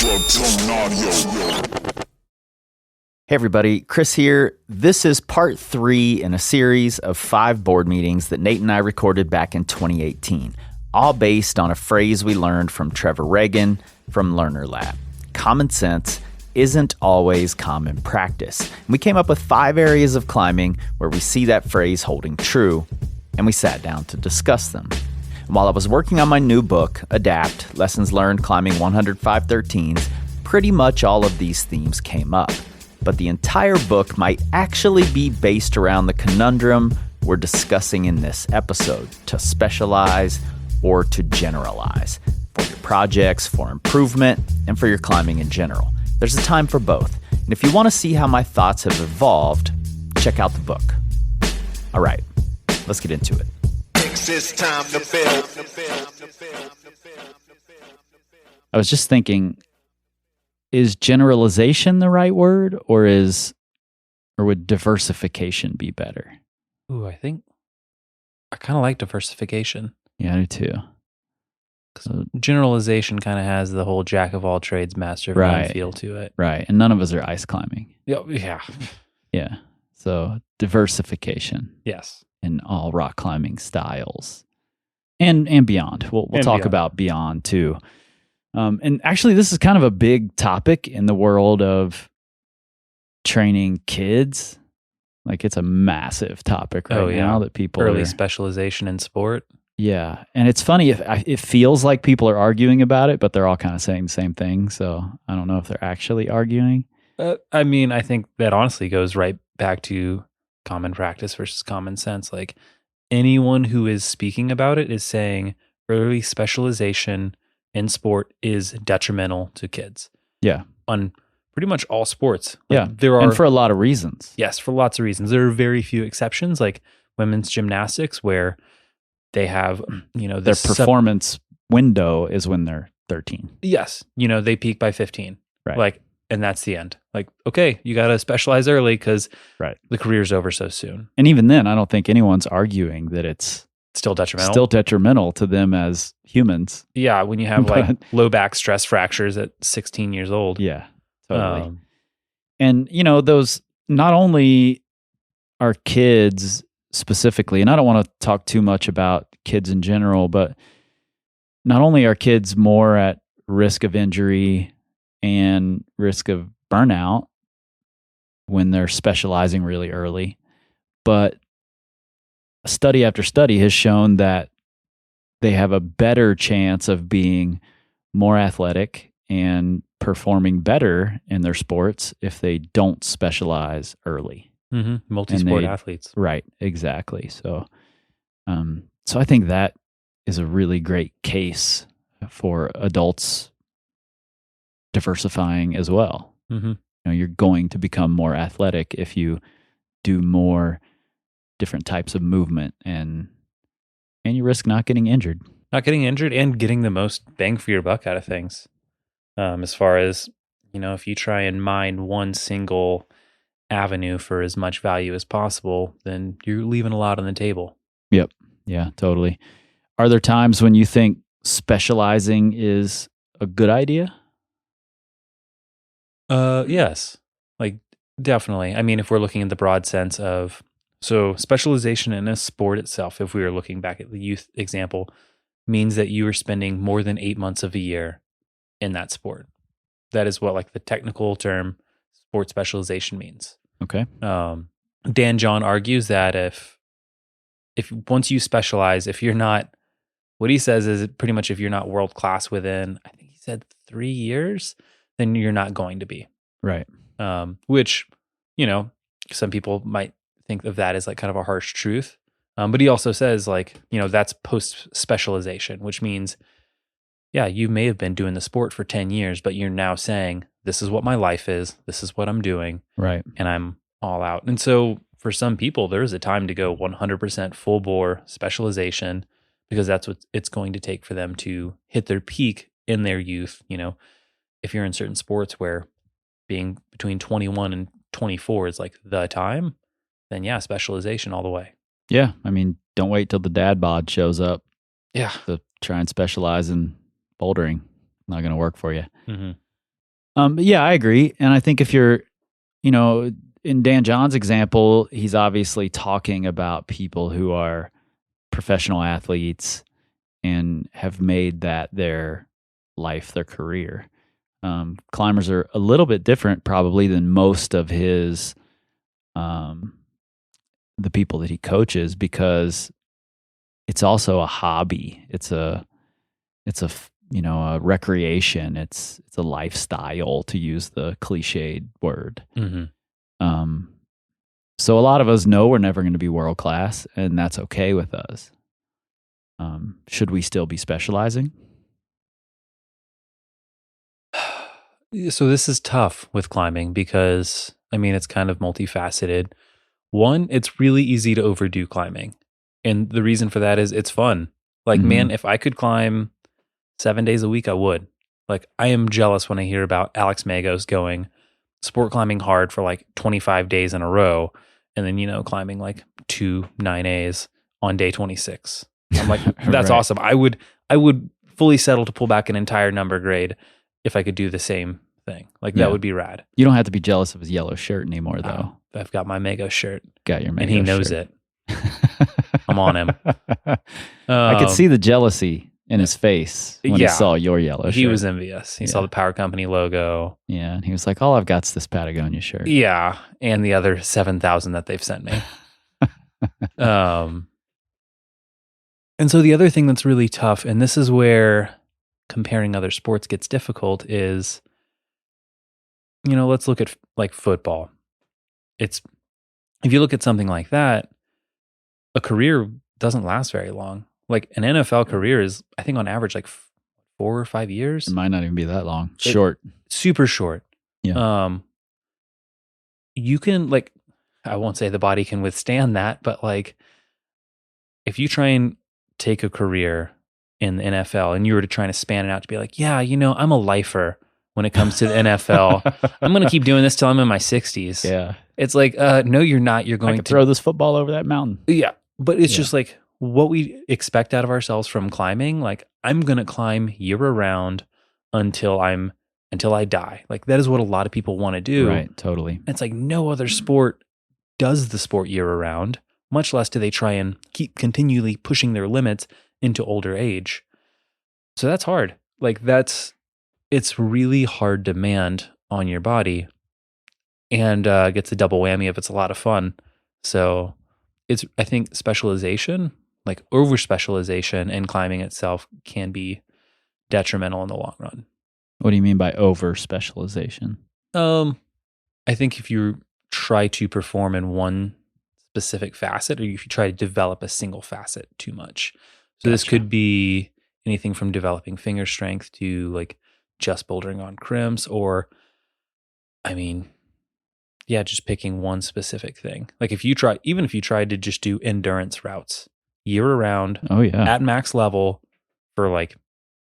Hey everybody, Kris here. This is part 3 in a series of 5 board meetings that Nate and I recorded back in 2018, all based on a phrase we learned from Trevor Ragan from Learner Lab. Common sense isn't always common practice. And we came up with 5 areas of climbing where we see that phrase holding true, and we sat down to discuss them. And while I was working on my new book, Adapt, Lessons Learned Climbing 105 13s, pretty much all of these themes came up. But the entire book might actually be based around the conundrum we're discussing in this episode, to specialize or to generalize, for your projects, for improvement, and for your climbing in general. There's a time for both. And if you want to see how my thoughts have evolved, check out the book. All right, let's get into it. It's time to build. I was just thinking, is generalization the right word, or would diversification be better? Ooh, I think I kind of like diversification. Yeah, I do too. Generalization kind of has the whole jack of all trades, master of none feel to it. Right. And none of us are ice climbing. Yeah. Yeah. So diversification. Yes. In all rock climbing styles and beyond. We'll talk about beyond too. And actually, this is kind of a big topic in the world of training kids. Like, it's a massive topic now that people early specialization in sport. Yeah. And it's funny, it feels like people are arguing about it, but they're all kind of saying the same thing. So I don't know if they're actually arguing. I mean, I think that honestly goes right back to common practice versus common sense. Like, anyone who is speaking about it is saying early specialization in sport is detrimental to kids. Yeah. On pretty much all sports. Yeah. And for a lot of reasons. Yes, for lots of reasons. There are very few exceptions, like women's gymnastics, where they have, their performance window is when they're 13. Yes. They peak by 15. Right. And that's the end. Like, okay, you got to specialize early because the career's over so soon. And even then, I don't think anyone's arguing that it's still detrimental. Still detrimental to them as humans. Yeah, when you have low back stress fractures at 16 years old. Yeah, totally. And those not only are kids specifically, and I don't want to talk too much about kids in general, but not only are kids more at risk of injury and risk of burnout when they're specializing really early, but study after study has shown that they have a better chance of being more athletic and performing better in their sports if they don't specialize early. Mm-hmm. Multi-sport athletes. Right, exactly. So I think that is a really great case for adults diversifying as well. Mm-hmm. You're going to become more athletic if you do more different types of movement, and you risk not getting injured. And getting the most bang for your buck out of things. As far as, if you try and mine one single avenue for as much value as possible, then you're leaving a lot on the table. Yep. Yeah, totally. Are there times when you think specializing is a good idea? Yes. Like, definitely. I mean, if we're looking at the broad sense of, so specialization in a sport itself, if we were looking back at the youth example, means that you are spending more than 8 months of a year in that sport. That is what the technical term sport specialization means. Okay. Dan John argues that if once you specialize, if you're not, what he says is pretty much if you're not world class within, I think he said 3 years, then you're not going to be. Right. Which, some people might think of that as kind of a harsh truth. But he also says that's post specialization, which means, yeah, you may have been doing the sport for 10 years, but you're now saying, this is what my life is. This is what I'm doing. Right. And I'm all out. And so for some people, there is a time to go 100% full bore specialization, because that's what it's going to take for them to hit their peak in their youth. If you're in certain sports where being between 21 and 24 is the time, then yeah, specialization all the way. Yeah. I mean, don't wait till the dad bod shows up. Yeah. To try and specialize in bouldering. Not going to work for you. Mm-hmm. Yeah, I agree. And I think if you're, in Dan John's example, he's obviously talking about people who are professional athletes and have made that their life, their career. Climbers are a little bit different probably than most of his, the people that he coaches, because it's also a hobby. It's a a recreation. It's a lifestyle, to use the cliched word. So a lot of us know we're never going to be world class, and that's okay with us. Should we still be specializing? So this is tough with climbing because, it's kind of multifaceted. One, it's really easy to overdo climbing. And the reason for that is it's fun. Like, man, if I could climb 7 days a week, I would. Like, I am jealous when I hear about Alex Magos going sport climbing hard for like 25 days in a row and then, climbing like 2 9As on day 26. I'm like, that's Right. awesome. I would fully settle to pull back an entire number grade if I could do the same thing. Like, that would be rad. You don't have to be jealous of his yellow shirt anymore, though. I've got my Magos shirt. Got your Magos and he knows shirt. it. I'm on him. I could see the jealousy in his face when he saw your yellow shirt. He was envious. He saw the Power Company logo. Yeah, and he was like, all I've got's this Patagonia shirt. Yeah, and the other 7,000 that they've sent me. And so the other thing that's really tough, and this is where comparing other sports gets difficult, is, let's look at like football. If you look at something like that, a career doesn't last very long. Like an NFL career is, I think on average, like 4 or 5 years. It might not even be that long. Short. Super short. Yeah. You can, like, I won't say the body can withstand that, but like, if you try and take a career in the NFL and you were to try to span it out to be like, yeah, I'm a lifer when it comes to the NFL. I'm going to keep doing this till I'm in my 60s. Yeah. It's like, no, you're not. You're going to throw this football over that mountain. Yeah. But it's just like what we expect out of ourselves from climbing. Like, I'm going to climb year round until I die. Like, that is what a lot of people want to do. Right. Totally. It's like no other sport does the sport year round, much less do they try and keep continually pushing their limits into older age. So that's hard. Like, it's really hard demand on your body, and gets a double whammy if it's a lot of fun. So I think specialization, like over specialization in climbing itself, can be detrimental in the long run. What do you mean by over specialization? I think if you try to perform in one specific facet, or if you try to develop a single facet too much. So this could be anything from developing finger strength to like just bouldering on crimps, or just picking one specific thing. Like if you tried to just do endurance routes year round, at max level for like,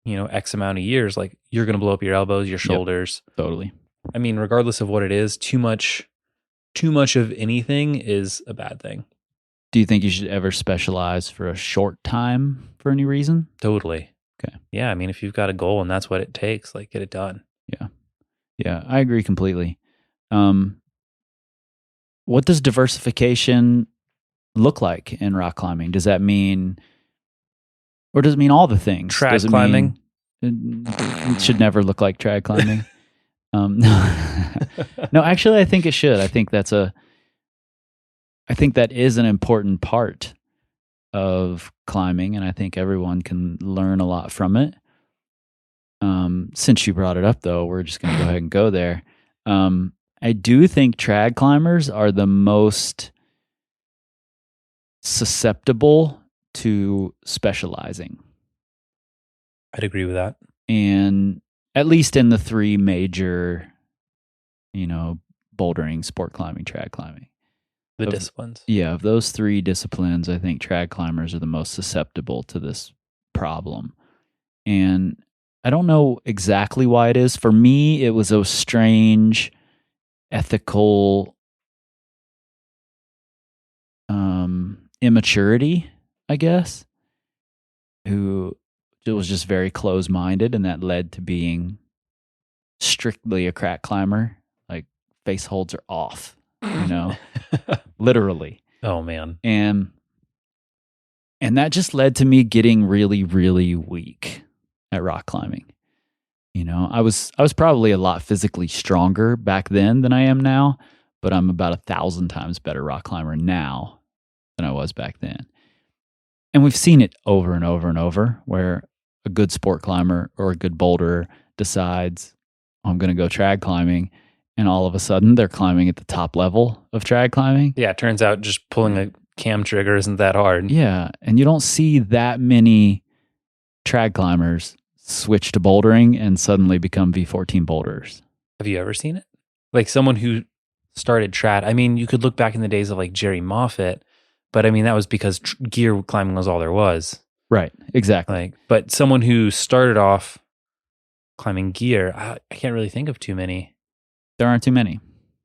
X amount of years, like you're going to blow up your elbows, your shoulders. Yep, totally. Regardless of what it is, too much of anything is a bad thing. Do you think you should ever specialize for a short time for any reason? Totally. Okay. Yeah. If you've got a goal and that's what it takes, like get it done. Yeah. Yeah. I agree completely. What does diversification look like in rock climbing? Does that mean, or does it mean all the things? Trad climbing? It should never look like trad climbing. No, actually, I think it should. I think that is an important part of climbing, and I think everyone can learn a lot from it. Since you brought it up, though, we're just going to go ahead and go there. I do think trad climbers are the most susceptible to specializing. I'd agree with that. And at least in the three major, bouldering, sport climbing, trad climbing. Disciplines. Yeah, of those three disciplines, I think trad climbers are the most susceptible to this problem. And I don't know exactly why it is. For me, it was a strange ethical immaturity, I guess, who was just very close-minded, and that led to being strictly a crack climber, like face holds are off, literally. Oh man. And that just led to me getting really, really weak at rock climbing. I was probably a lot physically stronger back then than I am now, but I'm about 1,000 times better rock climber now than I was back then. And we've seen it over and over and over where a good sport climber or a good boulderer decides, I'm going to go trad climbing, and all of a sudden they're climbing at the top level of trad climbing. Yeah, it turns out just pulling a cam trigger isn't that hard. Yeah, and you don't see that many trad climbers switch to bouldering and suddenly become V14 boulders. Have you ever seen it? Like someone who started trad. I mean, you could look back in the days of like Jerry Moffitt, but I mean, that was because gear climbing was all there was. Right, exactly. But someone who started off climbing gear, I can't really think of too many. There aren't too many,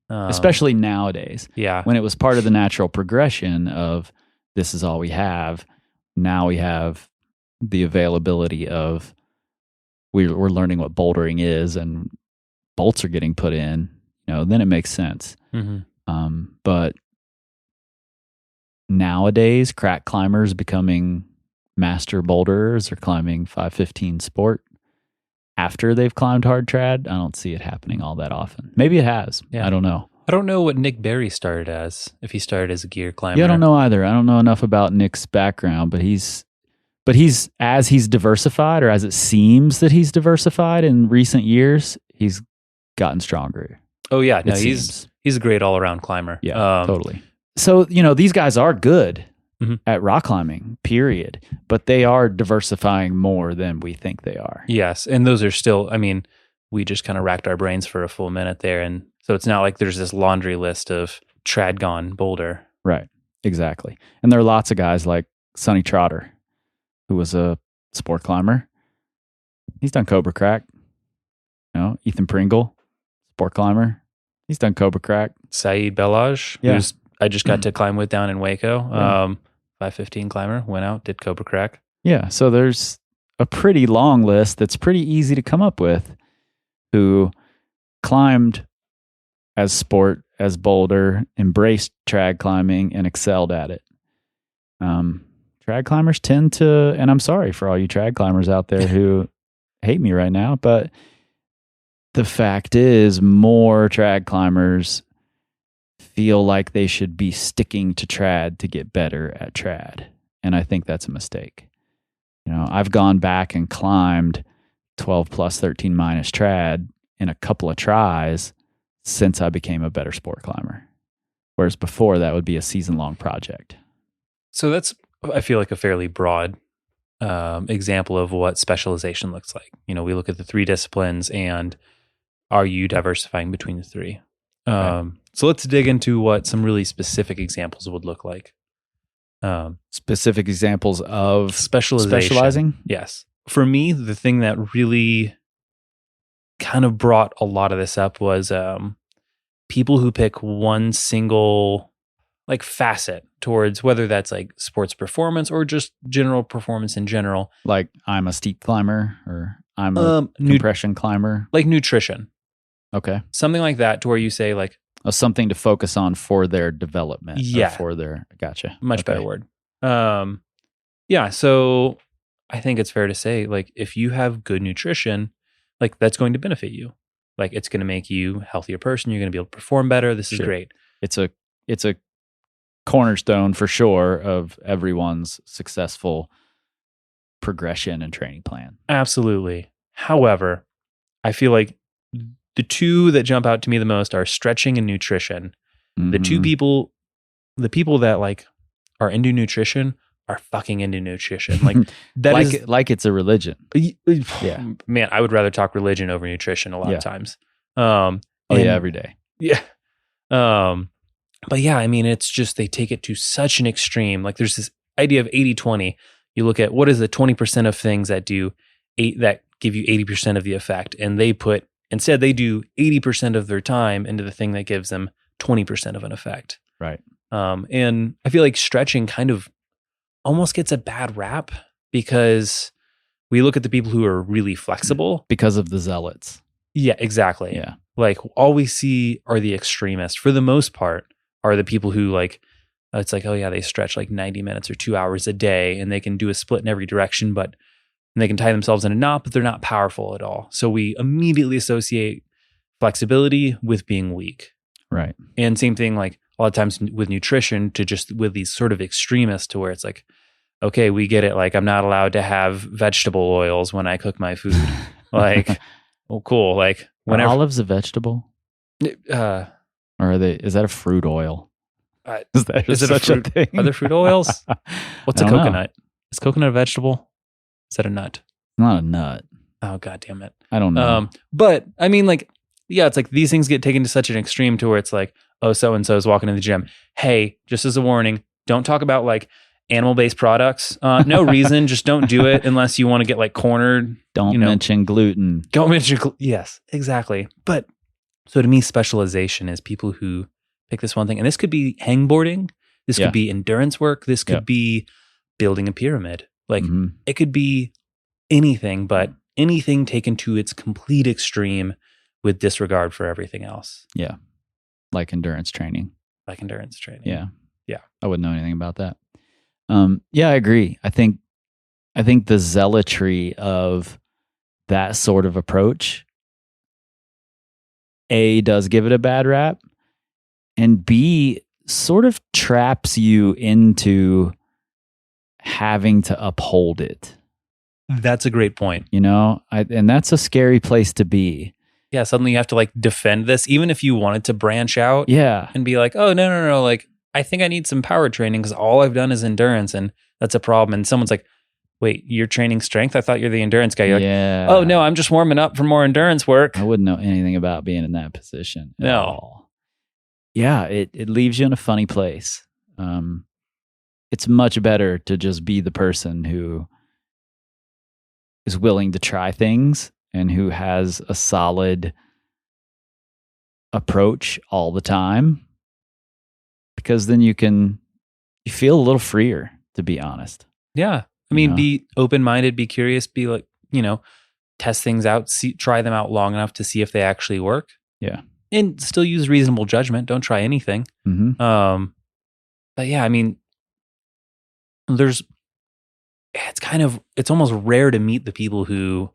especially nowadays. Yeah. When it was part of the natural progression of this is all we have, now we have the availability of we're learning what bouldering is and bolts are getting put in, then it makes sense. Mm-hmm. But nowadays, crack climbers becoming master boulderers or climbing 515 sport after they've climbed hard trad, I don't see it happening all that often. Maybe it has. Yeah. I don't know. I don't know what Nick Berry started as, if he started as a gear climber. Yeah, I don't know either. I don't know enough about Nick's background, but he's as he's diversified, or as it seems that he's diversified in recent years, he's gotten stronger. Oh yeah, no, he's a great all around climber. Yeah, totally. So these guys are good at rock climbing, period, but they are diversifying more than we think they are. Yes, and those are still. I mean, we just kind of racked our brains for a full minute there, and so it's not like there's this laundry list of trad gone boulder. Right, exactly. And there are lots of guys like Sonny Trotter, who was a sport climber. He's done Cobra Crack. Ethan Pringle, sport climber. He's done Cobra Crack. Saeed Belaj, who's I just got to climb with down in Waco. 515 climber, went out, did Cobra Crack. Yeah, so there's a pretty long list that's pretty easy to come up with who climbed as sport, as boulder, embraced trad climbing, and excelled at it. Trad climbers tend to, and I'm sorry for all you trad climbers out there who hate me right now, but the fact is more trad climbers feel like they should be sticking to trad to get better at trad. And I think that's a mistake. I've gone back and climbed 12 plus 13 minus trad in a couple of tries since I became a better sport climber. Whereas before that would be a season-long project. So that's, I feel like, a fairly broad example of what specialization looks like. We look at the three disciplines and are you diversifying between the three? Right. So let's dig into what some really specific examples would look like. Specific examples of specializing? Yes. For me, the thing that really kind of brought a lot of this up was people who pick one single facet towards, whether that's like sports performance or just general performance in general. Like I'm a steep climber or I'm a compression climber. Like nutrition. Okay. Something like that, to where you say something to focus on for their development. Yeah. For their, gotcha. Much better word. Yeah. So I think it's fair to say, if you have good nutrition, that's going to benefit you. It's going to make you a healthier person. You're going to be able to perform better. This is great. It's a cornerstone for sure of everyone's successful progression and training plan. Absolutely. However, I feel like the two that jump out to me the most are stretching and nutrition. Mm-hmm. The people that are into nutrition are fucking into nutrition. Like it's a religion. Yeah. Man, I would rather talk religion over nutrition a lot of times. Every day. Yeah. But yeah, I mean, it's just, they take it to such an extreme. There's this idea of 80-20. You look at what is the 20% of things that that give you 80% of the effect. And they do 80% of their time into the thing that gives them 20% of an effect. Right. And I feel like stretching kind of almost gets a bad rap because we look at the people who are really flexible. Because of the zealots. Yeah, exactly. Yeah. Like all we see are the extremists for the most part are the people who like, it's like, oh yeah, they stretch like 90 minutes or 2 hours a day and they can do a split in every direction, but and they can tie themselves in a knot, but they're not powerful at all. So we immediately associate flexibility with being weak. Right. And same thing, like a lot of times with nutrition to just with these sort of extremists to where it's like, okay, we get it. Like I'm not allowed to have vegetable oils when I cook my food. Like, well, cool. Like whenever Are olives a vegetable? Or is that a fruit oil? Is that is it such a fruit? thing? Are there fruit oils? What's a I don't know. coconut? Is coconut a vegetable? Is that a nut? Not a nut. Oh, God damn it. I don't know. But I mean, like, yeah, it's like these things get taken to such an extreme to where it's like, oh, so-and-so is walking in the gym. Hey, just as a warning, don't talk about like animal-based products. No reason. Just don't do it unless you want to get like cornered. Don't mention gluten. Don't mention, yes, exactly. But so to me, specialization is people who pick this one thing. And this could be hangboarding. This could be endurance work. This could be building a pyramid. Like it could be anything, but anything taken to its complete extreme with disregard for everything else. Yeah. Like endurance training. Yeah. Yeah. I wouldn't know anything about that. Yeah, I agree. I think the zealotry of that sort of approach, A, does give it a bad rap, and B, sort of traps you into having to uphold it. That's a great point. You know, and that's a scary place to be. Yeah, suddenly you have to like defend this, even if you wanted to branch out. Yeah. And be like, oh, no. Like, I think I need some power training because all I've done is endurance and that's a problem. And someone's like, wait, you're training strength? I thought you're the endurance guy. You're like, oh, no, I'm just warming up for more endurance work. I wouldn't know anything about being in that position at No. all. Yeah, it leaves you in a funny place. It's much better to just be the person who is willing to try things and who has a solid approach all the time, because then you feel a little freer, to be honest. Yeah. I mean, be open-minded, be curious, be like, test things out, try them out long enough to see if they actually work. Yeah. And still use reasonable judgment. Don't try anything. But yeah, I mean, it's almost rare to meet the people who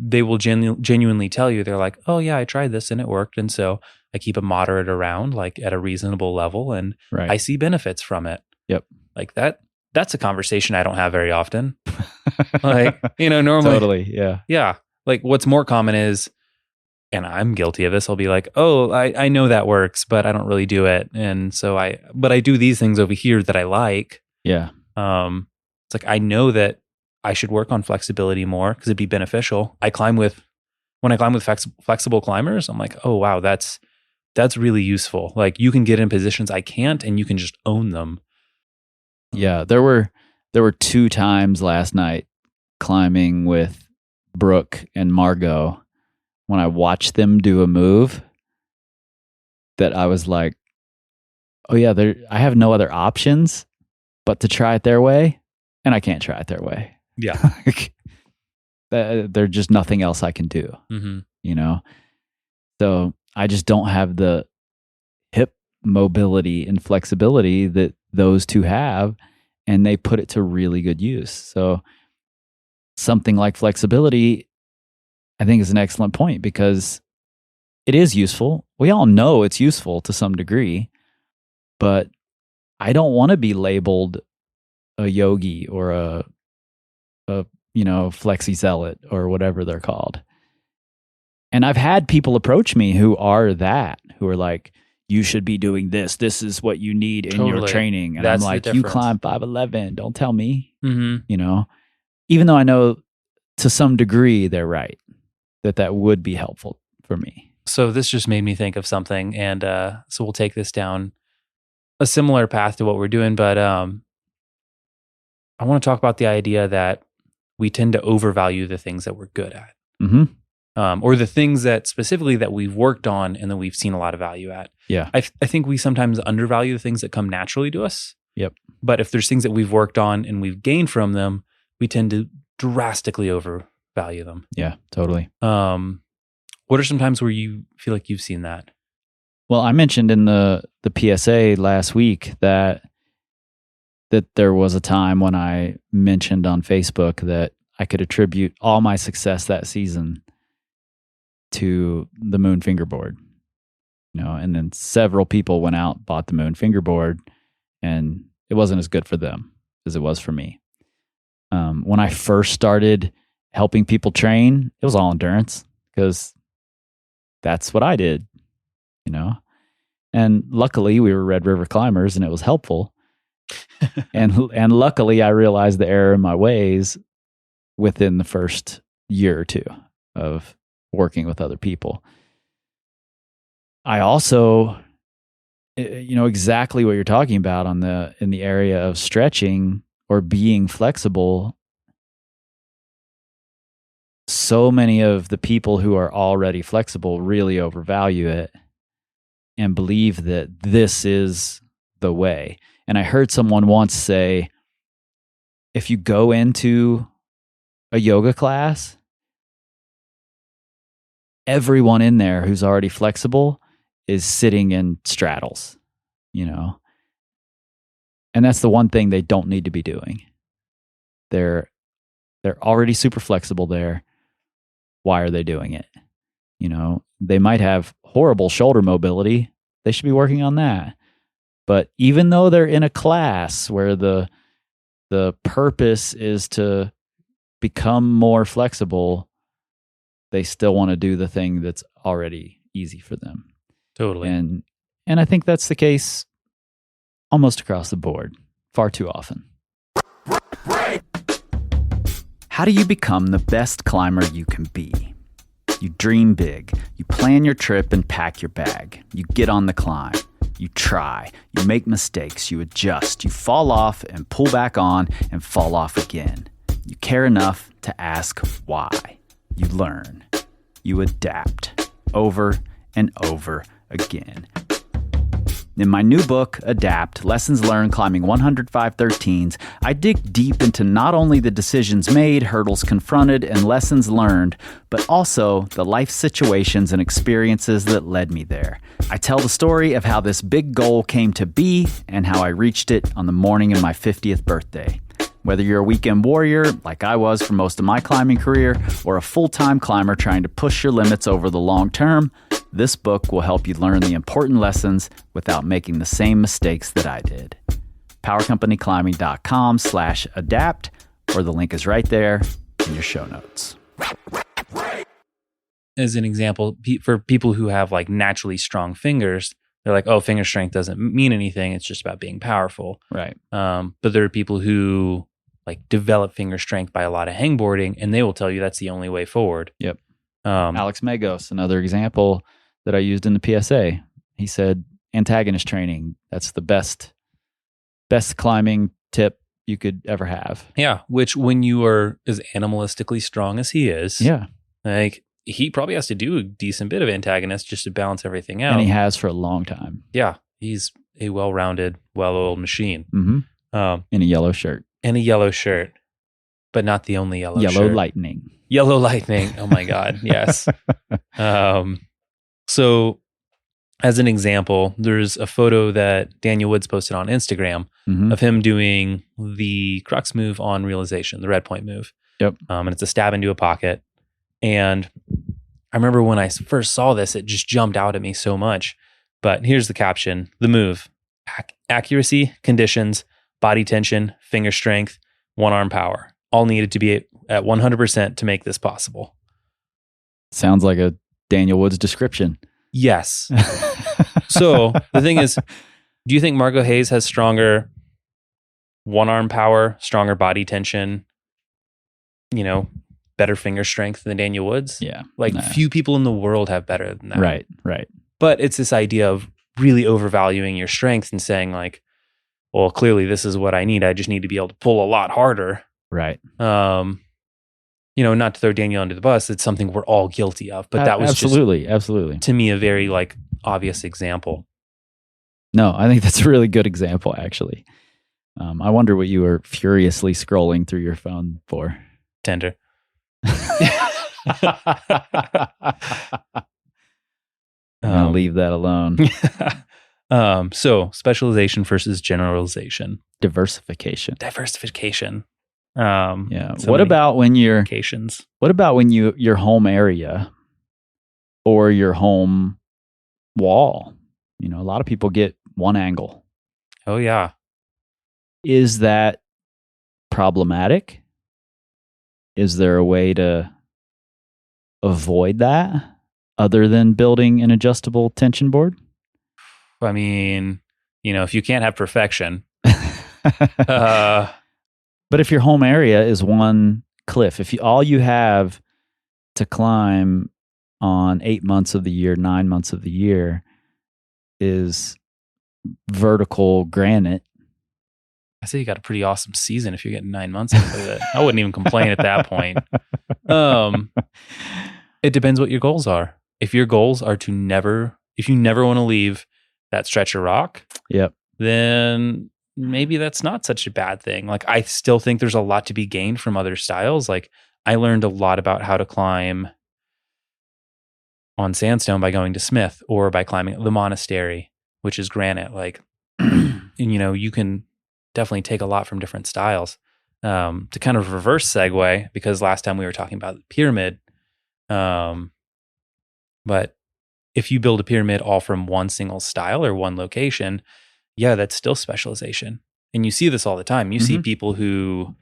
they will genuinely tell you, they're like, oh yeah, I tried this and it worked. And so I keep a moderate around like at a reasonable level and I see benefits from it. Yep. Like that's a conversation I don't have very often. Like, normally. Totally. Yeah. Yeah. Like what's more common is, and I'm guilty of this, I'll be like, oh, I know that works, but I don't really do it. And so I do these things over here that I like. Yeah. It's like, I know that I should work on flexibility more because it'd be beneficial. When I climb with flexible climbers, I'm like, oh, wow, that's really useful. Like you can get in positions I can't, and you can just own them. Yeah. There were 2 times last night climbing with Brooke and Margot when I watched them do a move that I was like, oh yeah, I have no other options but to try it their way, and I can't try it their way. Yeah. There's just nothing else I can do, So I just don't have the hip mobility and flexibility that those 2 have, and they put it to really good use. So something like flexibility, I think, is an excellent point because it is useful. We all know it's useful to some degree, but I don't want to be labeled a yogi or a flexi zealot or whatever they're called. And I've had people approach me who are like, you should be doing this. This is what you need in your training. And That's I'm like, the you difference. climb 5'11". Don't tell me, even though I know to some degree they're right, that would be helpful for me. So this just made me think of something. And so we'll take this down a similar path to what we're doing. But I want to talk about the idea that we tend to overvalue the things that we're good at. Or the things that specifically that we've worked on and that we've seen a lot of value at. Yeah. I think we sometimes undervalue the things that come naturally to us. Yep. But if there's things that we've worked on and we've gained from them, we tend to drastically overvalue them. Yeah, totally. What are some times where you feel like you've seen that? Well, I mentioned in the PSA last week that there was a time when I mentioned on Facebook that I could attribute all my success that season to the Moon fingerboard. And then several people went out, bought the Moon fingerboard, and it wasn't as good for them as it was for me. When I first started helping people train, it was all endurance because that's what I did, And luckily, we were Red River climbers, and it was helpful. and luckily, I realized the error in my ways within the first year or two of working with other people. I also, exactly what you're talking about in the area of stretching or being flexible. So many of the people who are already flexible really overvalue it and believe that this is the way. And I heard someone once say, if you go into a yoga class, everyone in there who's already flexible is sitting in straddles, And that's the one thing they don't need to be doing. They're already super flexible there. Why are they doing it? They might have horrible shoulder mobility. They should be working on that. But even though they're in a class where the purpose is to become more flexible, they still want to do the thing that's already easy for them. Totally. And I think that's the case almost across the board, far too often. How do you become the best climber you can be? You dream big. You plan your trip and pack your bag. You get on the climb. You try. You make mistakes. You adjust. You fall off and pull back on and fall off again. You care enough to ask why. You learn. You adapt over and over again. In my new book, Adapt, Lessons Learned Climbing 105.13s, I dig deep into not only the decisions made, hurdles confronted, and lessons learned, but also the life situations and experiences that led me there. I tell the story of how this big goal came to be and how I reached it on the morning of my 50th birthday. Whether you're a weekend warrior, like I was for most of my climbing career, or a full-time climber trying to push your limits over the long term, this book will help you learn the important lessons without making the same mistakes that I did. PowerCompanyClimbing.com/adapt, or the link is right there in your show notes. As an example, for people who have like naturally strong fingers, they're like, oh, finger strength doesn't mean anything. It's just about being powerful. Right. But there are people who like develop finger strength by a lot of hangboarding, and they will tell you that's the only way forward. Yep. Alex Magos, another example that I used in the PSA. He said, antagonist training, that's the best climbing tip you could ever have. Yeah. Which when you are as animalistically strong as he is, like he probably has to do a decent bit of antagonist just to balance everything out. And he has for a long time. Yeah. He's a well-rounded, well-oiled machine. Mm-hmm. In a yellow shirt. But not the only yellow shirt. Yellow lightning. Oh my God. Yes. So as an example, there's a photo that Daniel Woods posted on Instagram of him doing the crux move on realization, the red point move. Yep. And it's a stab into a pocket. And I remember when I first saw this, it just jumped out at me so much. But here's the caption: the move, accuracy, conditions, body tension, finger strength, one arm power, all needed to be at 100% to make this possible. Sounds like a Daniel Woods description. Yes. So the thing is, do you think Margot Hayes has stronger one arm power, stronger body tension, better finger strength than Daniel Woods? Yeah. Few people in the world have better than that. Right. But it's this idea of really overvaluing your strength and saying like, well, clearly this is what I need. I just need to be able to pull a lot harder. Right. Not to throw Daniel under the bus. It's something we're all guilty of. But that was absolutely, to me, a very obvious example. No, I think that's a really good example, actually. I wonder what you were furiously scrolling through your phone for. Tinder. I'm gonna leave that alone. So specialization versus generalization. Diversification. Yeah. What about when your home area or your home wall? A lot of people get one angle. Oh yeah. Is that problematic? Is there a way to avoid that other than building an adjustable tension board? I mean, if you can't have perfection. But if your home area is one cliff, if all you have to climb on 8 months of the year, 9 months of the year is vertical granite. I say you got a pretty awesome season if you're getting 9 months out of it. I wouldn't even complain at that point. It depends what your goals are. If your goals are if you never want to leave that stretch of rock, yep, then maybe that's not such a bad thing. Like, I still think there's a lot to be gained from other styles. Like, I learned a lot about how to climb on sandstone by going to Smith or by climbing the monastery, which is granite. Like, and you can definitely take a lot from different styles. To kind of reverse segue, because last time we were talking about the pyramid, but if you build a pyramid all from one single style or one location, yeah, that's still specialization. And you see this all the time. You see people who,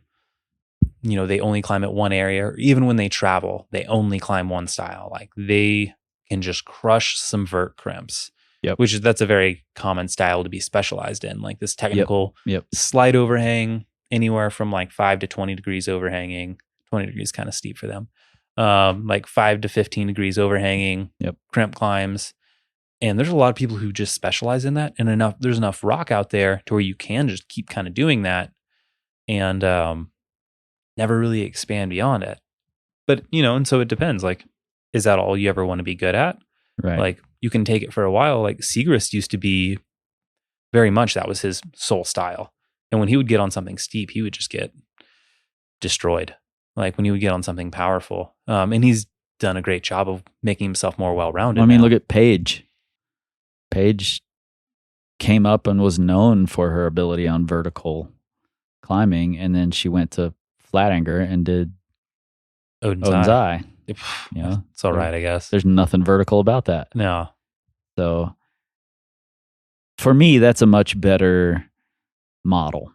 they only climb at one area, or even when they travel, they only climb one style. Like, they can just crush some vert crimps, that's a very common style to be specialized in. Like this technical slight overhang, anywhere from like 5 to 20 degrees overhanging. 20 degrees kind of steep for them. Like 5 to 15 degrees overhanging, crimp climbs. And there's a lot of people who just specialize in that, and there's enough rock out there to where you can just keep kind of doing that and never really expand beyond it. But, and so it depends. Like, is that all you ever want to be good at? Right. Like, you can take it for a while. Like, Segrist used to be very much, that was his sole style. And when he would get on something steep, he would just get destroyed. Like, when he would get on something powerful. And he's done a great job of making himself more well-rounded. I mean, look at Paige. Paige came up and was known for her ability on vertical climbing, and then she went to Flatanger and did Odin's Eye. It's all right, I guess. There's nothing vertical about that. No. So for me, that's a much better model.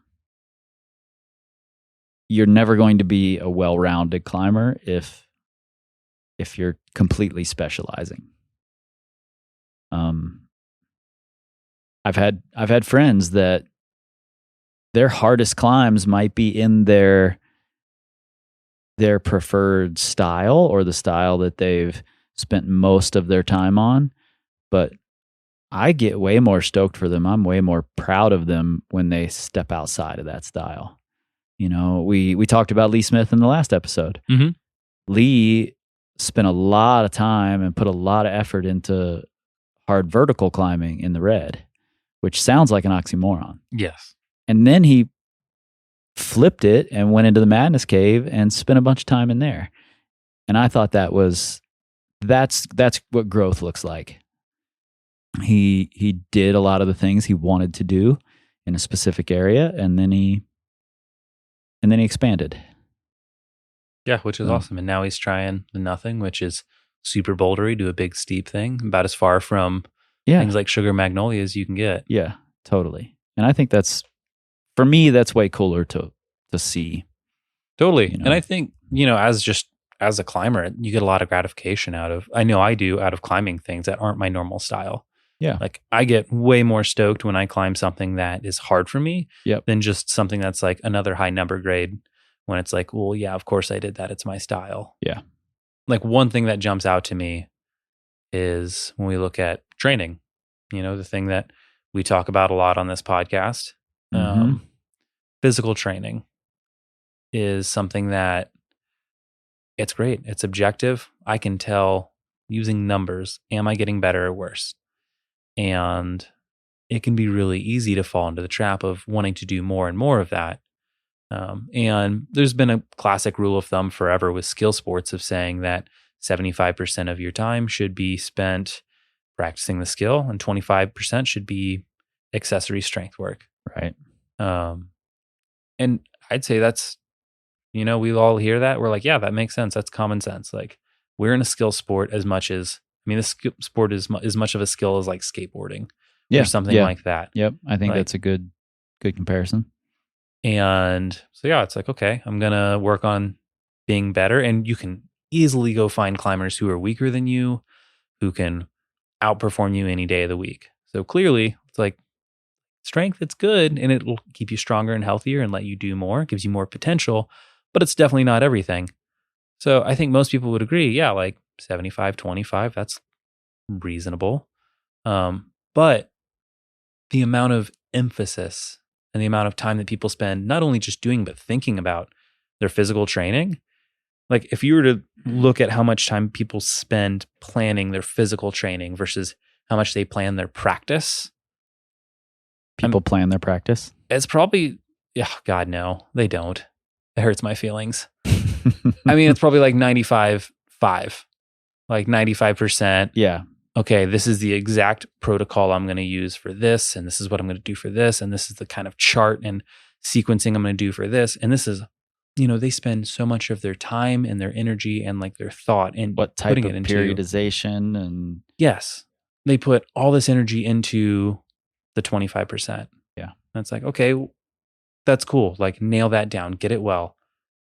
You're never going to be a well-rounded climber if you're completely specializing. I've had friends that their hardest climbs might be in their preferred style or the style that they've spent most of their time on, but I get way more stoked for them. I'm way more proud of them when they step outside of that style. We talked about Lee Smith in the last episode. Mm-hmm. Lee spent a lot of time and put a lot of effort into hard vertical climbing in the red, which sounds like an oxymoron. Yes. And then he flipped it and went into the Madness Cave and spent a bunch of time in there. And I thought that's what growth looks like. He did a lot of the things he wanted to do in a specific area, and then he expanded. Yeah, which is awesome. And now he's trying the nothing, which is super bouldery, do a big steep thing, about as far from things like Sugar Magnolia as you can get. Yeah, totally. And I think for me, that's way cooler to see. Totally. And I think, as a climber, you get a lot of gratification out of climbing things that aren't my normal style. Yeah. Like, I get way more stoked when I climb something that is hard for me than just something that's like another high number grade, when it's like, well, yeah, of course I did that. It's my style. Yeah. Like, one thing that jumps out to me is when we look at training, the thing that we talk about a lot on this podcast, physical training is something that it's great. It's objective. I can tell using numbers, am I getting better or worse? And it can be really easy to fall into the trap of wanting to do more and more of that And there's been a classic rule of thumb forever with skill sports of saying that 75% of your time should be spent practicing the skill and 25% should be accessory strength work. Right. And I'd say that's, we all hear that. We're like, yeah, that makes sense. That's common sense. Like, we're in a skill sport as much as, this sport is as much of a skill as like skateboarding or something like that. Yep. I think that's a good comparison. And so, yeah, it's like, okay, I'm going to work on being better. And you can easily go find climbers who are weaker than you, who can outperform you any day of the week. So clearly, it's like strength, it's good, and it will keep you stronger and healthier and let you do more. It gives you more potential, but it's definitely not everything. So I think most people would agree, yeah, like 75-25, that's reasonable. But the amount of emphasis and the amount of time that people spend not only just doing, but thinking about their physical training. Like, if you were to look at how much time people spend planning their physical training versus how much they plan their practice. People plan their practice? It's probably, God, no, they don't. It hurts my feelings. It's probably like 95-5, like 95%. Yeah. Okay, this is the exact protocol I'm going to use for this, and this is what I'm going to do for this, and this is the kind of chart and sequencing I'm going to do for this. And this is, they spend so much of their time and their energy and like their thought in what type of periodization and yes, they put all this energy into the 25%. Yeah. And it's like, okay, that's cool. Like, nail that down, get it well.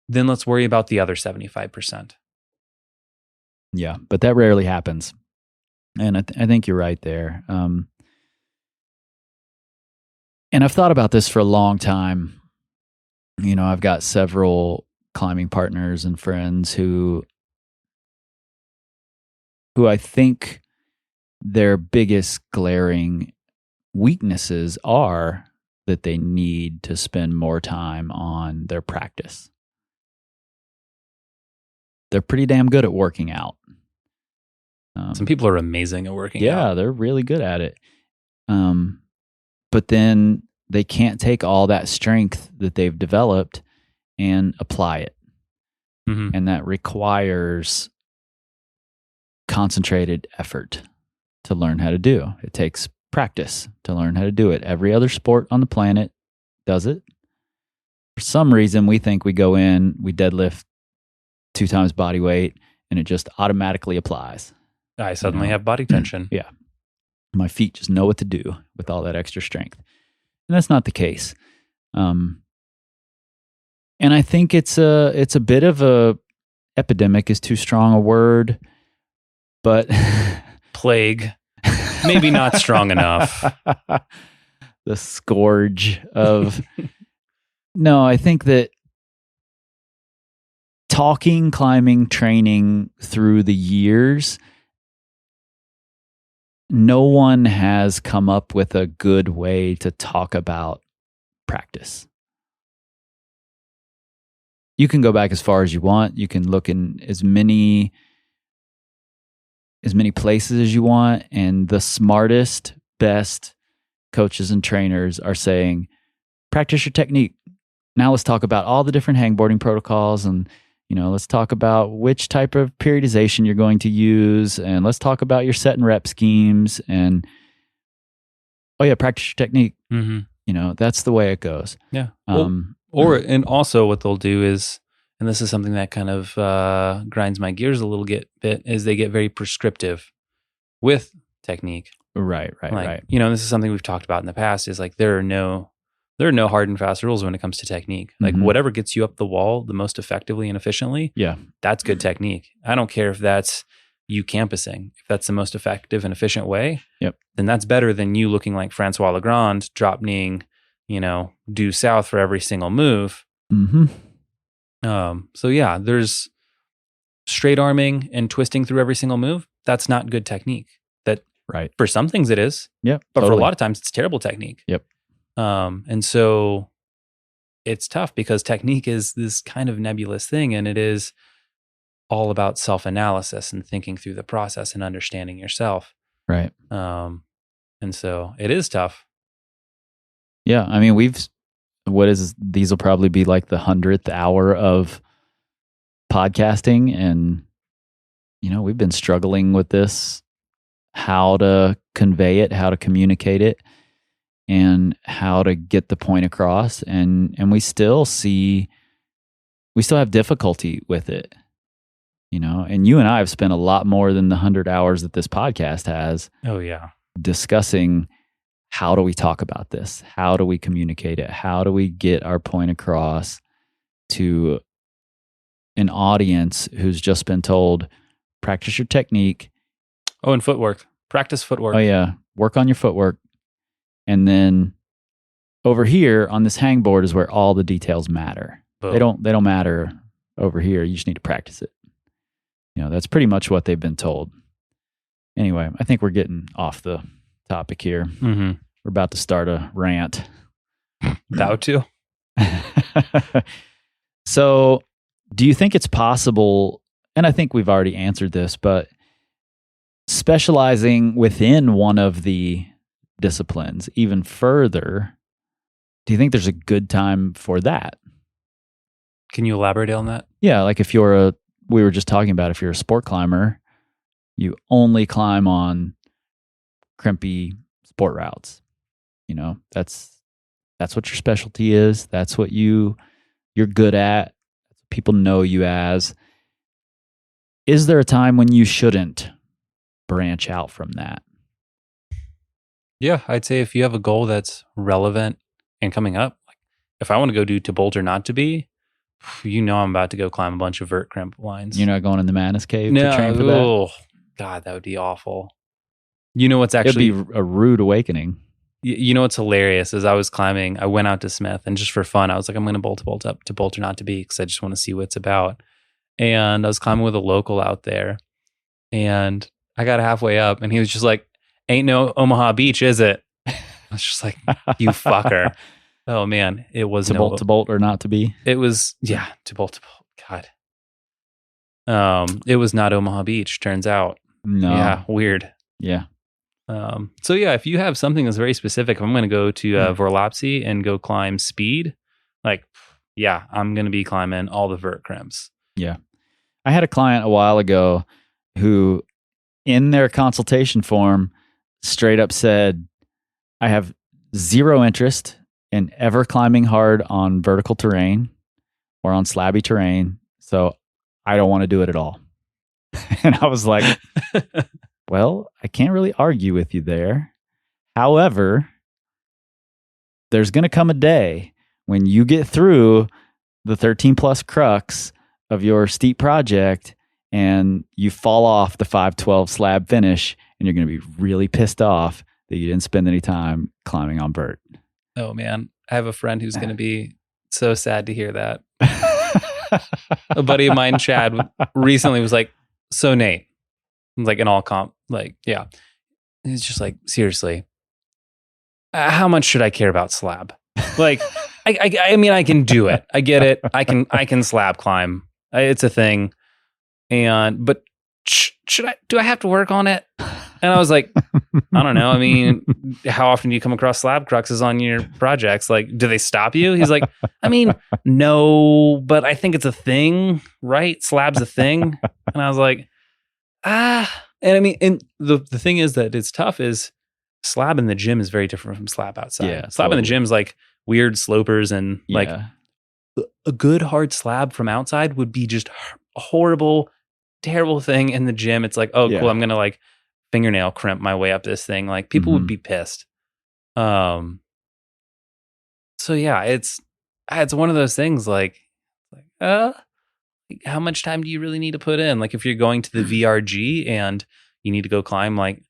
Then let's worry about the other 75%. Yeah, but that rarely happens. And I think you're right there. And I've thought about this for a long time. I've got several climbing partners and friends who I think their biggest glaring weaknesses are that they need to spend more time on their practice. They're pretty damn good at working out. Some people are amazing at working out. Yeah, they're really good at it. But then they can't take all that strength that they've developed and apply it. Mm-hmm. And that requires concentrated effort to learn how to do. It takes practice to learn how to do it. Every other sport on the planet does it. For some reason, we think we go in, we deadlift 2 times body weight, and it just automatically applies. I suddenly have body tension. Yeah. My feet just know what to do with all that extra strength. And that's not the case. And I think it's a bit of a epidemic is too strong a word, but plague, maybe not strong enough. The scourge of no, I think that talking, climbing, training through the years, no one has come up with a good way to talk about practice. You can go back as far as you want. You can look in as many places as you want, and the smartest, best coaches and trainers are saying, practice your technique. Now let's talk about all the different hangboarding protocols, and let's talk about which type of periodization you're going to use, and let's talk about your set and rep schemes, and practice your technique. Mm-hmm. That's the way it goes. Yeah. And also what they'll do is, and this is something that kind of grinds my gears a little bit, is they get very prescriptive with technique. Right. This is something we've talked about in the past, is like there are no hard and fast rules when it comes to technique. Like whatever gets you up the wall the most effectively and efficiently, that's good technique. I don't care if that's you campusing. If that's the most effective and efficient way, then that's better than you looking like Francois Legrand, drop kneeing, due south for every single move. Mm-hmm. There's straight arming and twisting through every single move. That's not good technique. That right. For some things it is. Yep. But Totally. for a lot of times it's terrible technique. Yep. And so it's tough because technique is this kind of nebulous thing, and it is all about self-analysis and thinking through the process and understanding yourself. Right. And so it is tough. Yeah. I mean, we've these will probably be like the 100th hour of podcasting. And, we've been struggling with this, how to convey it, how to communicate it, and how to get the point across. And we still have difficulty with it, and you and I have spent a lot more than the 100 hours that this podcast has. Oh yeah. Discussing how do we talk about this? How do we communicate it? How do we get our point across to an audience who's just been told, practice your technique. Oh, and footwork. Practice footwork. Oh yeah. Work on your footwork. And then over here on this hangboard is where all the details matter. Boom. They don't matter over here. You just need to practice it. That's pretty much what they've been told. Anyway, I think we're getting off the topic here. Mm-hmm. We're about to start a rant. About to. So, do you think it's possible, and I think we've already answered this, but specializing within one of the disciplines even further, do you think there's a good time for that? Can you elaborate on that? Yeah, like we were just talking about, if you're a sport climber, you only climb on crimpy sport routes. That's what your specialty is. That's what you're good at. People know you as. Is there a time when you shouldn't branch out from that? Yeah, I'd say if you have a goal that's relevant and coming up, like if I want to go do to bolt or not to be, I'm about to go climb a bunch of vert crimp lines. You're not going in the Madness Cave to train for that? Oh, God, that would be awful. What's actually... It'd be a rude awakening. What's hilarious is I was climbing, I went out to Smith, and just for fun, I was like, I'm going to bolt up to bolt or not to be, because I just want to see what it's about. And I was climbing with a local out there, and I got halfway up, and he was just like, ain't no Omaha Beach, is it? I was just like, you fucker. Oh man, it was to bolt or not to be. It was to bolt. God, it was not Omaha Beach. Turns out, no, yeah, weird. Yeah. So yeah, if you have something that's very specific, if I'm going to go to Vorlapsy and go climb speed, like, yeah, I'm going to be climbing all the vert crimps. Yeah, I had a client a while ago who, in their consultation form, straight up said, "I have zero interest in ever climbing hard on vertical terrain or on slabby terrain, so I don't want to do it at all." And I was like, well, I can't really argue with you there. However, there's going to come a day when you get through the 13 plus crux of your steep project and you fall off the 512 slab finish, and you're going to be really pissed off that you didn't spend any time climbing on vert. Oh man, I have a friend who's going to be so sad to hear that. A buddy of mine, Chad, recently was like, "So Nate," like in all comp, like, yeah, he's just like, seriously, how much should I care about slab? Like, I mean, I can do it. I get it. I can slab climb. It's a thing. But do I have to work on it? And I was like, I don't know. I mean, how often do you come across slab cruxes on your projects? Like, do they stop you? He's like, I mean, no, but I think it's a thing, right? Slab's a thing. And I was like, and I mean, and the thing is that it's tough is slab in the gym is very different from slab outside. Yeah, slab in the gym is like weird slopers and like Yeah. a good hard slab from outside would be just a horrible, terrible thing. In the gym, it's like, oh, Yeah. cool, I'm going to like fingernail crimp my way up this thing. Like people would be pissed. So yeah, it's one of those things like, how much time do you really need to put in? Like if you're going to the VRG and you need to go climb like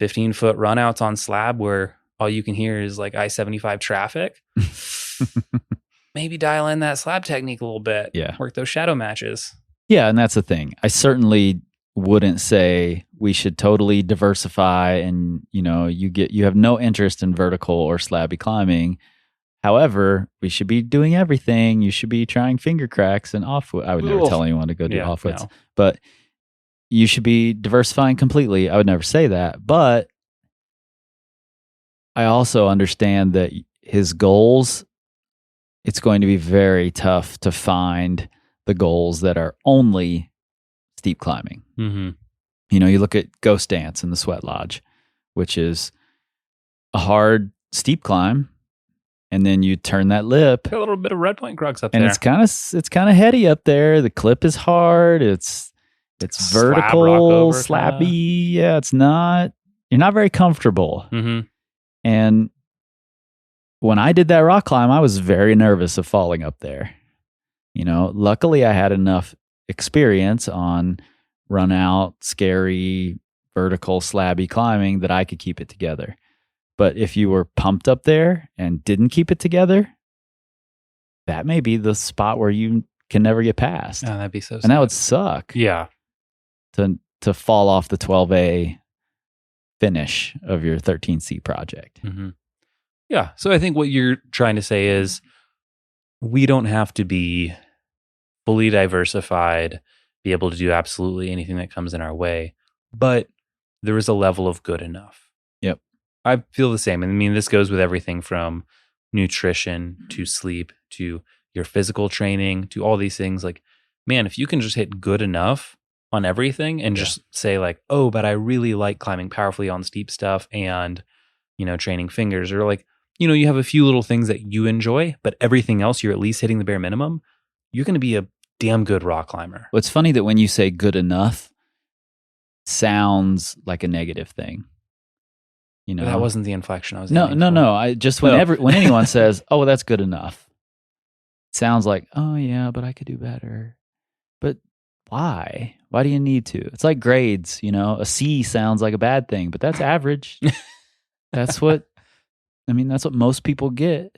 15-foot runouts on slab where all you can hear is like I-75 traffic, maybe dial in that slab technique a little bit. Yeah. Work those shadow matches. Yeah, and that's the thing. I certainly wouldn't say we should totally diversify and, you have no interest in vertical or slabby climbing. However, we should be doing everything. You should be trying finger cracks and off-wit. I would never tell anyone to go do off-wits, no. But you should be diversifying completely. I would never say that, but I also understand that his goals it's going to be very tough to find the goals that are only steep climbing. Mm-hmm. You know, you look at Ghost Dance in the Sweat Lodge, which is a hard steep climb, and then you turn that lip, A little bit of red point crux up and there. it's kind of heady up there. The clip is hard. It's Slab rock vertical, over, slabby. kinda. Yeah, it's not. You're not very comfortable. Mm-hmm. And when I did that rock climb, I was very nervous of falling up there. You know, luckily I had enough experience on run out, scary, vertical, slabby climbing that I could keep it together. But if you were pumped up there and didn't keep it together, that may be the spot where you can never get past. Oh, that'd be so sad. And that would suck Yeah. to fall off the 12A finish of your 13C project. Mm-hmm. Yeah. So I think what you're trying to say is we don't have to be fully diversified, be able to do absolutely anything that comes in our way, but there is a level of good enough. Yep. I feel the same. I mean, this goes with everything from nutrition to sleep to your physical training to all these things. Like, man, if you can just hit good enough on everything and just say like, oh, but I really like climbing powerfully on steep stuff and, you know, training fingers, or like, you know, you have a few little things that you enjoy, but everything else you're at least hitting the bare minimum, you're going to be a damn good rock climber. Well, it's funny that when you say good enough, sounds like a negative thing. You know, That wasn't the inflection I was no. aiming for. I just when anyone says, "Oh, well, that's good enough," it sounds like, "Oh yeah, but I could do better." But why? Why do you need to? It's like grades. You know, a C sounds like a bad thing, but that's average. That's what most people get.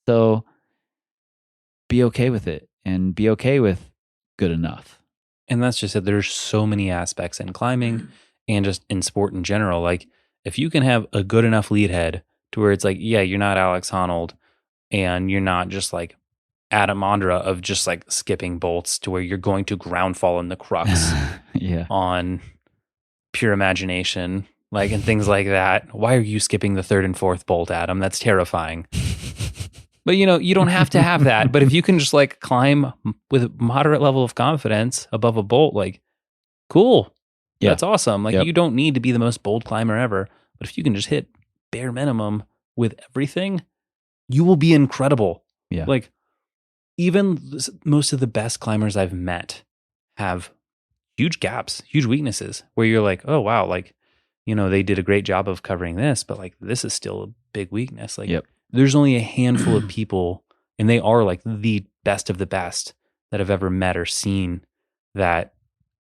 So be okay with it, and be okay with good enough. And that's just it. There's so many aspects in climbing and just in sport in general. Like, if you can have a good enough lead head to where it's like, yeah, you're not Alex Honnold and you're not just like Adam Ondra of just like skipping bolts to where you're going to ground fall in the crux Yeah. on pure imagination, like, and things like that. Why are you skipping the third and fourth bolt, Adam? That's terrifying. But, you know, you don't have to have that. But if you can just like climb with a moderate level of confidence above a bolt, like, cool. Yeah. That's awesome. Like, you don't need to be the most bold climber ever. But if you can just hit bare minimum with everything, you will be incredible. Yeah. Like, even most of the best climbers I've met have huge gaps, huge weaknesses where you're like, oh, wow, like, you know, they did a great job of covering this, but like, this is still a big weakness. Like, there's only a handful of people, and they are like the best of the best that I've ever met or seen that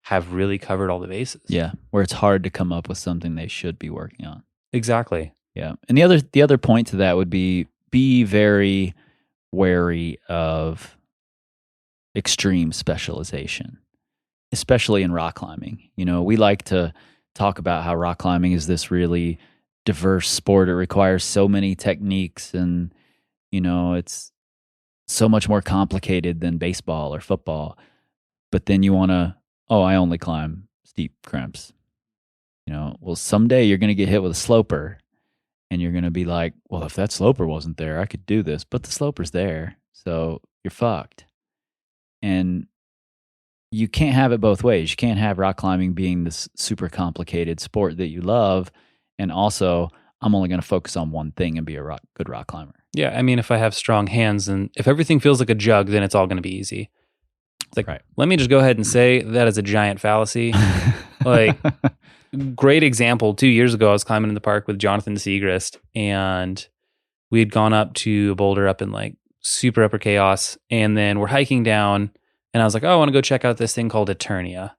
have really covered all the bases. Yeah. Where it's hard to come up with something they should be working on. Exactly. Yeah. And the other point to that would be very wary of extreme specialization, especially in rock climbing. You know, we like to talk about how rock climbing is this really diverse sport. It requires so many techniques, and, you know, it's so much more complicated than baseball or football. But then you want to, oh, I only climb steep crimps. You know, well, someday you're going to get hit with a sloper, and you're going to be like, well, if that sloper wasn't there, I could do this. But the sloper's there, so you're fucked. And you can't have it both ways. You can't have rock climbing being this super complicated sport that you love, and also, I'm only going to focus on one thing and be a good rock climber. Yeah, I mean, if I have strong hands and if everything feels like a jug, then it's all going to be easy. It's like, let me just go ahead and say that is a giant fallacy. Like, great example. 2 years ago, I was climbing in the park with Jonathan Segrist, and we had gone up to a boulder up in like super upper chaos, and then we're hiking down, and I was like, oh, I want to go check out this thing called Eternia.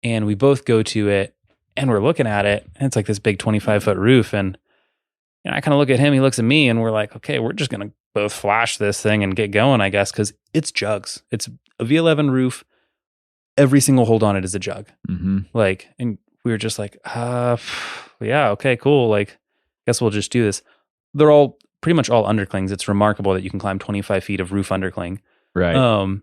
And we both go to it, and we're looking at it, and it's like this big 25-foot roof, and I kind of look at him, he looks at me, and we're like, okay, we're just going to both flash this thing and get going, I guess, because it's jugs. It's a V11 roof. Every single hold on it is a jug. Mm-hmm. Like, and we were just like, yeah, okay, cool. Like, guess we'll just do this. They're all pretty much all underclings. It's remarkable that you can climb 25 feet of roof undercling. Right.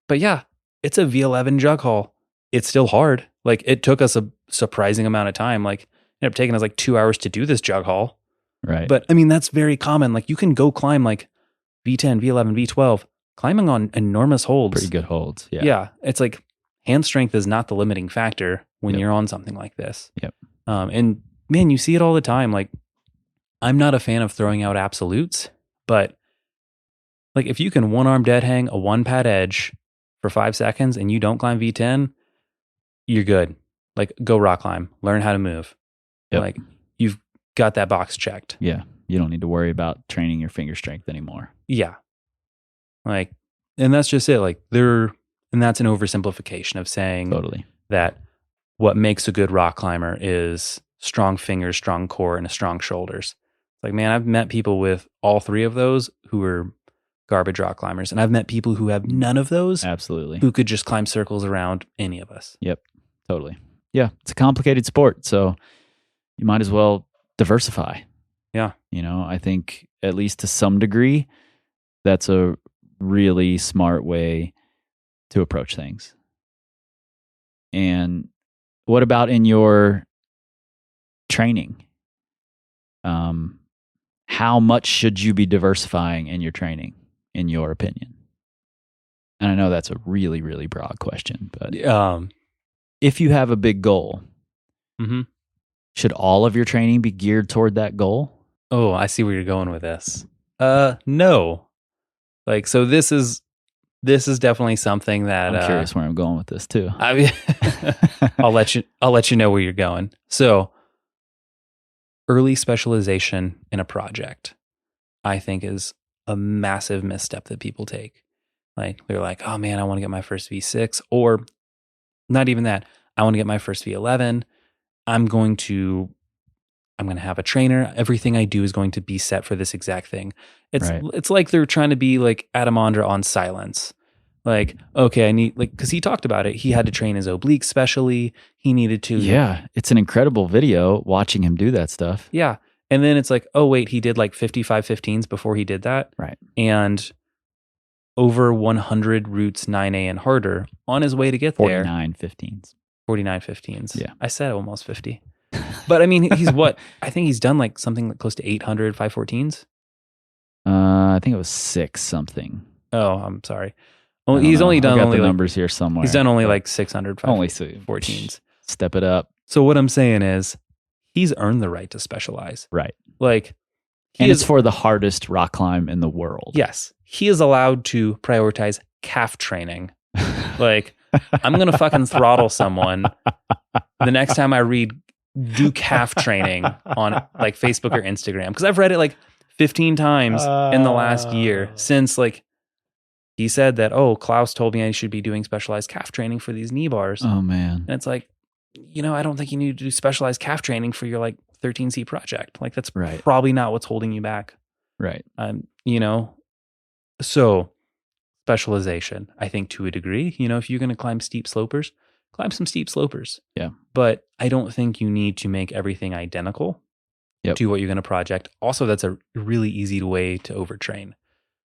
But yeah, it's a V11 jug haul. It's still hard. Like, it took us a surprising amount of time. Like, it ended up taking us like 2 hours to do this jug haul. Right. But I mean, that's very common. Like, you can go climb like V10, V11, V12, climbing on enormous holds. Pretty good holds. Yeah. Yeah. It's like hand strength is not the limiting factor when you're on something like this. Yep. And man, you see it all the time. Like, I'm not a fan of throwing out absolutes, but like if you can one arm dead hang a one pad edge for 5 seconds and you don't climb V10, you're good. Like, go rock climb, learn how to move. Yep. Like, you've got that box checked. Yeah. You don't need to worry about training your finger strength anymore. Yeah. Like, and that's just it. Like, and that's an oversimplification of saying Totally. that what makes a good rock climber is strong fingers, strong core, and a strong shoulders. Like, man, I've met people with all three of those who are garbage rock climbers. And I've met people who have none of those. Absolutely. Who could just climb circles around any of us. Yep. Totally. Yeah. It's a complicated sport. So you might as well diversify. Yeah. I think at least to some degree, that's a really smart way to approach things. And what about in your training? How much should you be diversifying in your training, in your opinion? And I know that's a really, really broad question, but if you have a big goal, should all of your training be geared toward that goal? Oh, I see where you're going with this. No. Like, so this is definitely something that I'm curious where I'm going with this too. I mean, I'll let you know where you're going. So, early specialization in a project, I think, is a massive misstep that people take. Like, they're like, oh man, I want to get my first V6, or not even that. I want to get my first V11. I'm going to have a trainer. Everything I do is going to be set for this exact thing. It's like they're trying to be like Adamandra on silence. Like, okay, I need, like, because he talked about it. He had to train his obliques specially. He needed to. Yeah, it's an incredible video watching him do that stuff. Yeah. And then it's like, oh, wait, he did like 55 15s before he did that. Right. And over 100 routes 9A and harder on his way to get 49 15s. 49 15s. Yeah. I said almost 50. But I mean, he's what? I think he's done like something like close to 800 514s. I think it was 6 something. Oh, I'm sorry. Well, he's only done the like, numbers here somewhere. He's done only like 600 only 14s. Step it up. So what I'm saying is he's earned the right to specialize. Right. Like, it's for the hardest rock climb in the world. Yes. He is allowed to prioritize calf training. Like, I'm going to fucking throttle someone the next time I read do calf training on like Facebook or Instagram. Because I've read it like 15 times in the last year since, like, he said that, oh, Klaus told me I should be doing specialized calf training for these knee bars. Oh, man. And it's like, I don't think you need to do specialized calf training for your like 13C project. Like, that's probably not what's holding you back. Right. So specialization, I think, to a degree, if you're going to climb steep slopers, climb some steep slopers. Yeah. But I don't think you need to make everything identical to what you're going to project. Also, that's a really easy way to overtrain.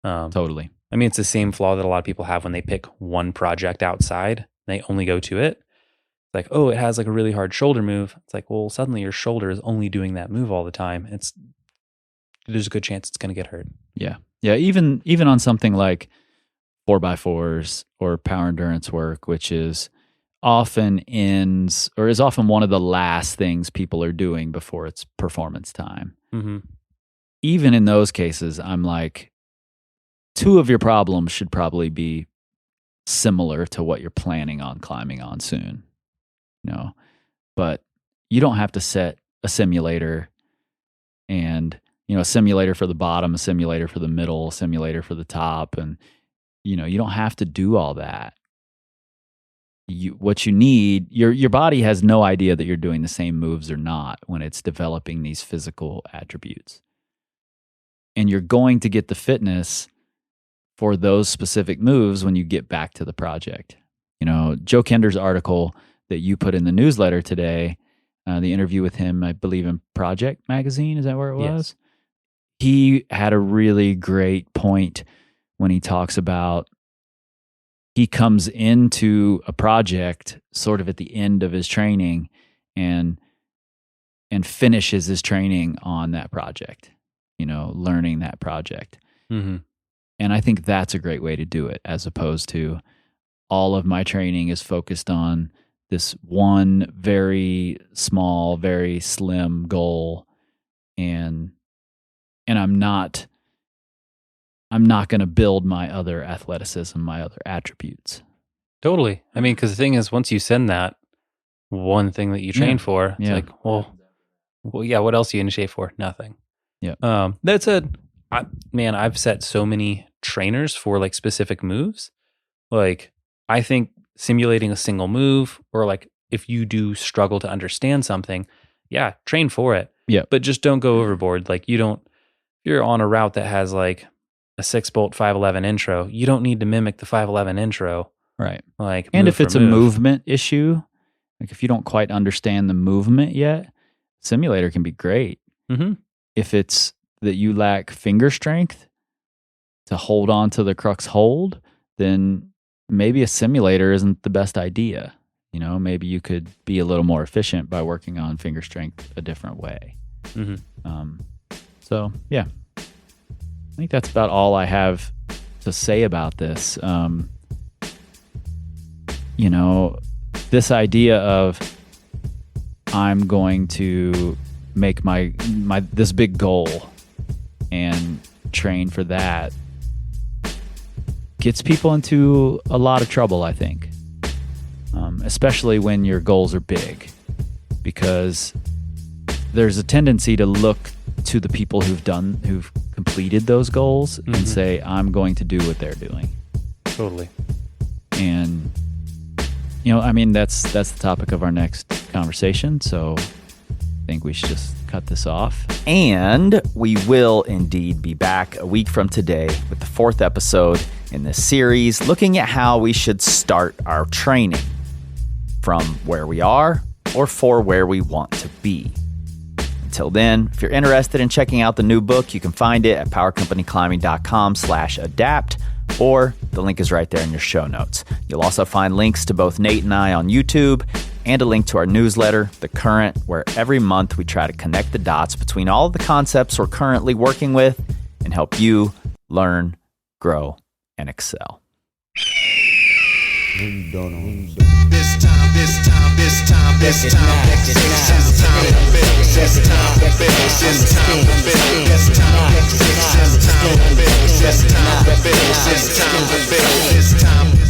Totally. I mean, it's the same flaw that a lot of people have when they pick one project outside. They only go to it. It's like, oh, it has like a really hard shoulder move. It's like, well, suddenly your shoulder is only doing that move all the time. There's a good chance it's going to get hurt. Yeah. Yeah. Even on something like 4x4s or power endurance work, which is often one of the last things people are doing before it's performance time. Mm-hmm. Even in those cases, I'm like, 2 of your problems should probably be similar to what you're planning on climbing on soon. But you don't have to set a simulator and, a simulator for the bottom, a simulator for the middle, a simulator for the top. And, you don't have to do all that. What you need, your body has no idea that you're doing the same moves or not when it's developing these physical attributes. And you're going to get the fitness for those specific moves when you get back to the project. Joe Kinder's article that you put in the newsletter today, the interview with him, I believe in Project Magazine, is that where it was? Yes. He had a really great point when he talks about he comes into a project sort of at the end of his training and finishes his training on that project, learning that project. Mm-hmm. And I think that's a great way to do it, as opposed to all of my training is focused on this one very small, very slim goal. And I'm not going to build my other athleticism, my other attributes. Totally. I mean, because the thing is, once you send that one thing that you train for, it's like, well, yeah, what else are you in shape for? Nothing. Yeah. That said, I've set so many trainers for like specific moves. Like, I think simulating a single move, or like if you do struggle to understand something, yeah, train for it. Yeah. But just don't go overboard. Like, if you're on a route that has like a 6-bolt 511 intro, you don't need to mimic the 511 intro. Right. Like, and if it's a movement issue, like if you don't quite understand the movement yet, simulator can be great. Mm-hmm. If it's that you lack finger strength to hold on to the crux hold, then maybe a simulator isn't the best idea. You know, maybe you could be a little more efficient by working on finger strength a different way. Mm-hmm. So, yeah, I think that's about all I have to say about this. You know, this idea of I'm going to make my this big goal and train for that gets people into a lot of trouble, I think, especially when your goals are big, because there's a tendency to look to the people who've completed those goals and say, I'm going to do what they're doing. Totally. And, you know, I mean, that's the topic of our next conversation. So I think we should just cut this off. And we will indeed be back a week from today with the 4th episode in this series, looking at how we should start our training from where we are or for where we want to be. Until then, if you're interested in checking out the new book, you can find it at powercompanyclimbing.com/adapt, or the link is right there in your show notes. You'll also find links to both Nate and I on YouTube, and a link to our newsletter, The Current, where every month we try to connect the dots between all of the concepts we're currently working with and help you learn, grow, and excel. This time, exercise time to build. This time to build. This time to build. This time to build. This time to build. This time to build. This time to build. This time.